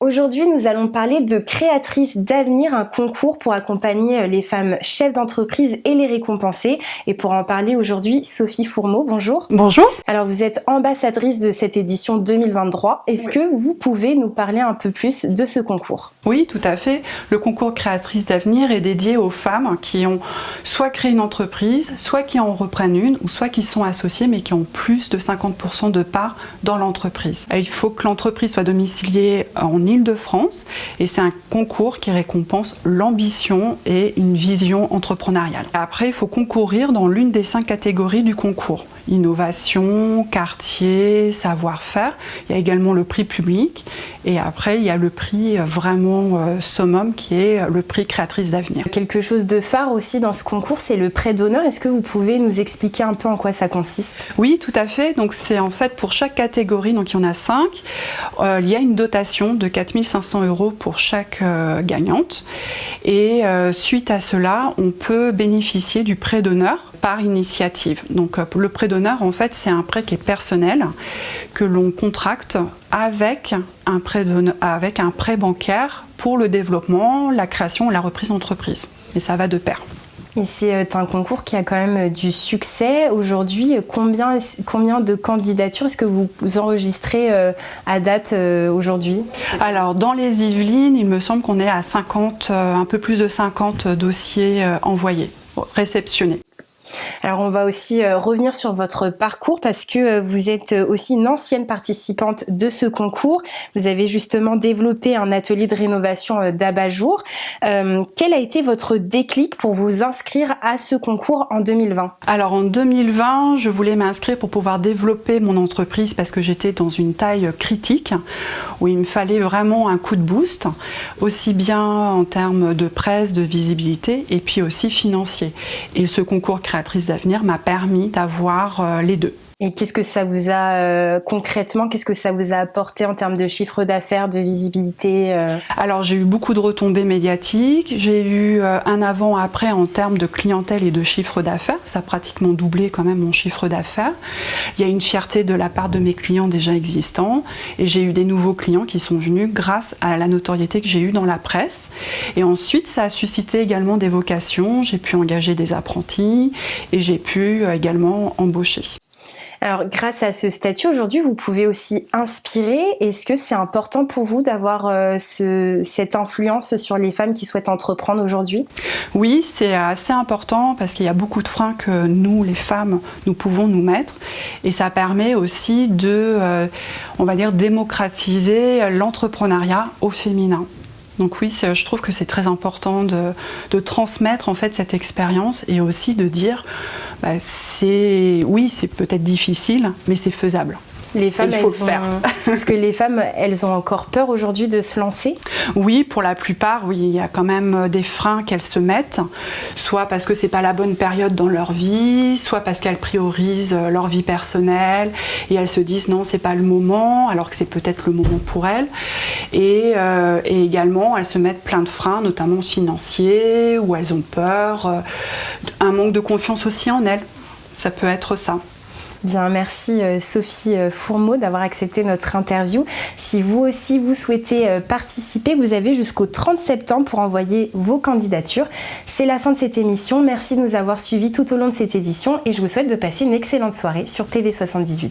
Aujourd'hui, nous allons parler de Créatrices d'avenir, un concours pour accompagner les femmes chefs d'entreprise et les récompenser. Et pour en parler aujourd'hui, Sophie Fourmeau, bonjour. Bonjour. Alors, vous êtes ambassadrice de cette édition 2023. Est-ce que vous pouvez nous parler un peu plus de ce concours ? Oui, tout à fait. Le concours Créatrices d'avenir est dédié aux femmes qui ont soit créé une entreprise, soit qui en reprennent une, ou soit qui sont associées mais qui ont plus de 50% de parts dans l'entreprise. Il faut que l'entreprise soit domiciliée en Île-de-France et c'est un concours qui récompense l'ambition et une vision entrepreneuriale. Après, il faut concourir dans l'une des 5 catégories du concours. Innovation, quartier, savoir-faire. Il y a également le prix public et après, il y a le prix vraiment summum qui est le prix Créatrice d'avenir. Quelque chose de phare aussi dans ce concours, c'est le prêt d'honneur. Est-ce que vous pouvez nous expliquer un peu en quoi ça consiste ? Oui, tout à fait. Donc c'est en fait pour chaque catégorie, donc il y en a 5, il y a une dotation de 4 500 € pour chaque gagnante. Et suite à cela, on peut bénéficier du prêt d'honneur par initiative. Donc le prêt d'honneur, en fait, c'est un prêt qui est personnel, que l'on contracte avec un prêt bancaire pour le développement, la création et la reprise d'entreprise. Et ça va de pair. Et c'est un concours qui a quand même du succès. Aujourd'hui, combien de candidatures est-ce que vous enregistrez à date aujourd'hui ? Alors, dans les Yvelines, il me semble qu'on est à 50, un peu plus de 50 dossiers envoyés, réceptionnés. Alors on va aussi revenir sur votre parcours parce que vous êtes aussi une ancienne participante de ce concours. Vous avez justement développé un atelier de rénovation d'abat-jour. Quel a été votre déclic pour vous inscrire à ce concours en 2020 ? Alors en 2020, je voulais m'inscrire pour pouvoir développer mon entreprise parce que j'étais dans une taille critique où il me fallait vraiment un coup de boost, aussi bien en termes de presse, de visibilité et puis aussi financier. Et ce concours Créatrice d'avenir m'a permis d'avoir les deux. Et qu'est-ce que ça vous a concrètement, qu'est-ce que ça vous a apporté en termes de chiffre d'affaires, de visibilité ? Alors j'ai eu beaucoup de retombées médiatiques, j'ai eu un avant-après en termes de clientèle et de chiffre d'affaires, ça a pratiquement doublé quand même mon chiffre d'affaires. Il y a une fierté de la part de mes clients déjà existants et j'ai eu des nouveaux clients qui sont venus grâce à la notoriété que j'ai eue dans la presse. Et ensuite ça a suscité également des vocations, j'ai pu engager des apprentis et j'ai pu également embaucher. Alors, grâce à ce statut, aujourd'hui, vous pouvez aussi inspirer. Est-ce que c'est important pour vous d'avoir cette influence sur les femmes qui souhaitent entreprendre aujourd'hui ? Oui, c'est assez important parce qu'il y a beaucoup de freins que nous, les femmes, nous pouvons nous mettre. Et ça permet aussi de, on va dire, démocratiser l'entrepreneuriat au féminin. Donc oui, je trouve que c'est très important de transmettre en fait cette expérience et aussi de dire c'est peut-être difficile, mais c'est faisable. Les femmes, est-ce que les femmes, elles ont encore peur aujourd'hui de se lancer ? Oui, pour la plupart, oui, il y a quand même des freins qu'elles se mettent, soit parce que c'est pas la bonne période dans leur vie, soit parce qu'elles priorisent leur vie personnelle et elles se disent non, c'est pas le moment, alors que c'est peut-être le moment pour elles. Et également, elles se mettent plein de freins, notamment financiers, où elles ont peur, un manque de confiance aussi en elles. Ça peut être ça. Bien, merci Sophie Fourmeau d'avoir accepté notre interview. Si vous aussi vous souhaitez participer, vous avez jusqu'au 30 septembre pour envoyer vos candidatures. C'est la fin de cette émission. Merci de nous avoir suivis tout au long de cette édition et je vous souhaite de passer une excellente soirée sur TV78.